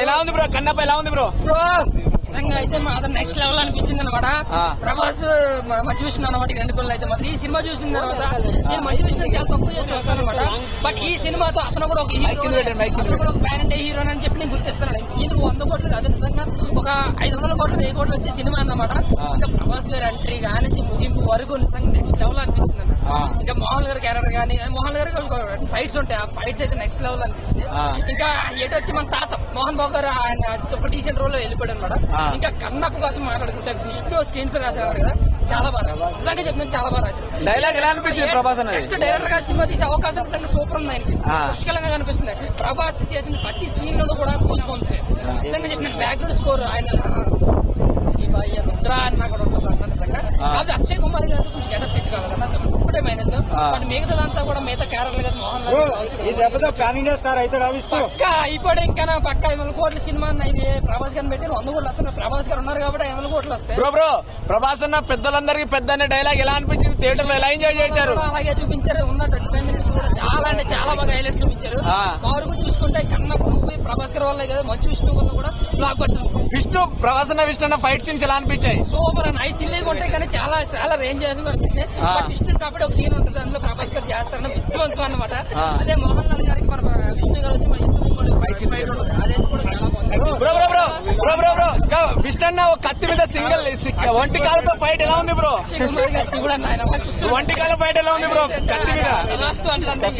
ఎలా ఉంది బ్రో? కన్నప్ప ఎలా ఉంది బ్రో? నిజంగా అయితే మాత్రం నెక్స్ట్ లెవెల్ అనిపించింది అనమాట. ప్రభాస్ మంచి విషయం అనమాట. 2 గోళ్ళు అయితే మాత్రం ఈ సినిమా చూసిన తర్వాత నేను మంచి విషయం చాలా తక్కువ చూస్తాను అనమాట. బట్ ఈ సినిమాతో అతను కూడా ఒక ప్యాన్ ఇండియా హీరో అని చెప్పి నేను గుర్తిస్తున్నాను. ఇది 100 కోట్లు కాదు, నిజంగా ఒక 500 కోట్లు 1000 కోట్లు వచ్చే సినిమా అన్నమాట. ఇంకా ప్రభాస్ గారి ఎంట్రీ కానీ ముగింపు వరకు నిజంగా నెక్స్ట్ లెవెల్ అనిపించింది అన్న. ఇంకా మోహన్ గారి క్యారెక్టర్ కానీ మోహన్ గారికి ఫైట్స్ ఉంటాయి, ఆ ఫైట్స్ అయితే నెక్స్ట్ లెవెల్ అనిపించింది. ఇంకా ఎటు వచ్చి మన తాత మోహన్ బాబు గారు ఆయన ఒక డీసెంట్ రోల్ లో వెళ్ళిపోయాడు అనమాట. ఇంకా కన్నప్ప కోసం మాట్లాడుకుంటే విష్ణు స్క్రీన్ ప్లే రాశారు కదా, చాలా బాగా నిజంగా చెప్తున్నాను, చాలా బాగా రాశారు. డైలాగ్ ఎలా అనిపించింది ప్రభాస్? నెక్స్ట్ డైరెక్టర్ గా సినిమా తీసే అవకాశం నిజంగా సూపర్ ఉంది ఆయనకి, పుష్కలంగా కనిపిస్తుంది. ప్రభాస్ చేసిన ప్రతి సీన్ లో కూడా కూసుకొంది నిజంగా చెప్పిన బ్యాక్గ్రౌండ్ స్కోర్ ఆయన శివయ్య రుద్ర అన్న కూడా ఉంటుంది అన్న నిజంగా. అది అక్షయ్ కుమార్ గారు కొంచెం గెటప్ సెట్ కావాలన్న ఇప్పుడే మైనస్. బట్ మిగతాదంతా కూడా మిగతా క్యారెక్టర్ కదా మోహన్ పక్కా అయిపోయాడు. ఇంకా పక్కా 500 కోట్ల సినిమా ఇది ప్రభాస్ గారిని పెట్టి 100 కోట్లు వస్తాయి. ప్రభాస్ గారు ఉన్నారు కాబట్టి 500 కోట్లు వస్తాయి. బ్రో ప్రభాస్ అన్న పెద్దలందరికీ పెద్ద డైలాగ్ ఎలా అనిపించింది? థియేటర్ లో ఎలా ఎంజాయ్ చేశారు? అలాగే చూపించారు. ఉన్న 25 మినిట్స్ కూడా చాలా అంటే చాలా బాగా హైలైట్ చూపించారు. వరకు చూసుకుంటే కన్నప్ప మూవీ ప్రభాస్ గారి వల్ల కదా, మంచి విష్ణు వల్ల కూడా బ్లాక్ బస్టర్. విష్ణు ప్రభాస్ అన్న విష్ణు అన్న ఫైట్ సీన్స్ ఎలా అనిపించాయి? సూపర్ అన్న. ఐదు సిల్లీగా ఉంటాయి కానీ చాలా చాలా రేంజ్ అనిపించింది. విష్ణు కాబట్టి ఒక సీన్ ఉంటుంది, అందులో ప్రభాస్ గారు చేస్తారన్న విధ్వంసం అన్నమాట. అదే మోహన్ లాల్ గారికి మన విష్ణు గారు వచ్చి ఫైట్ ఉంటుంది, అదైతే కూడా చాలా బాగుంది. విష్ణు అన్న ఒక కత్తి మీద సింగిల్ ఒంటి కాలతో ఫైట్ ఎలా ఉంది బ్రో? కుమార్ గారు శివుడు అన్న ఆయన ఒంటి కాల ఫైట్ ఎలా ఉంది బ్రో? కత్తి మీద లాస్ట్ అంటే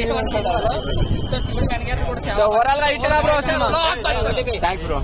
సో శివుడు గారి కూడా చాలా ఓవరాల్ గా hit bro cinema. Thanks bro.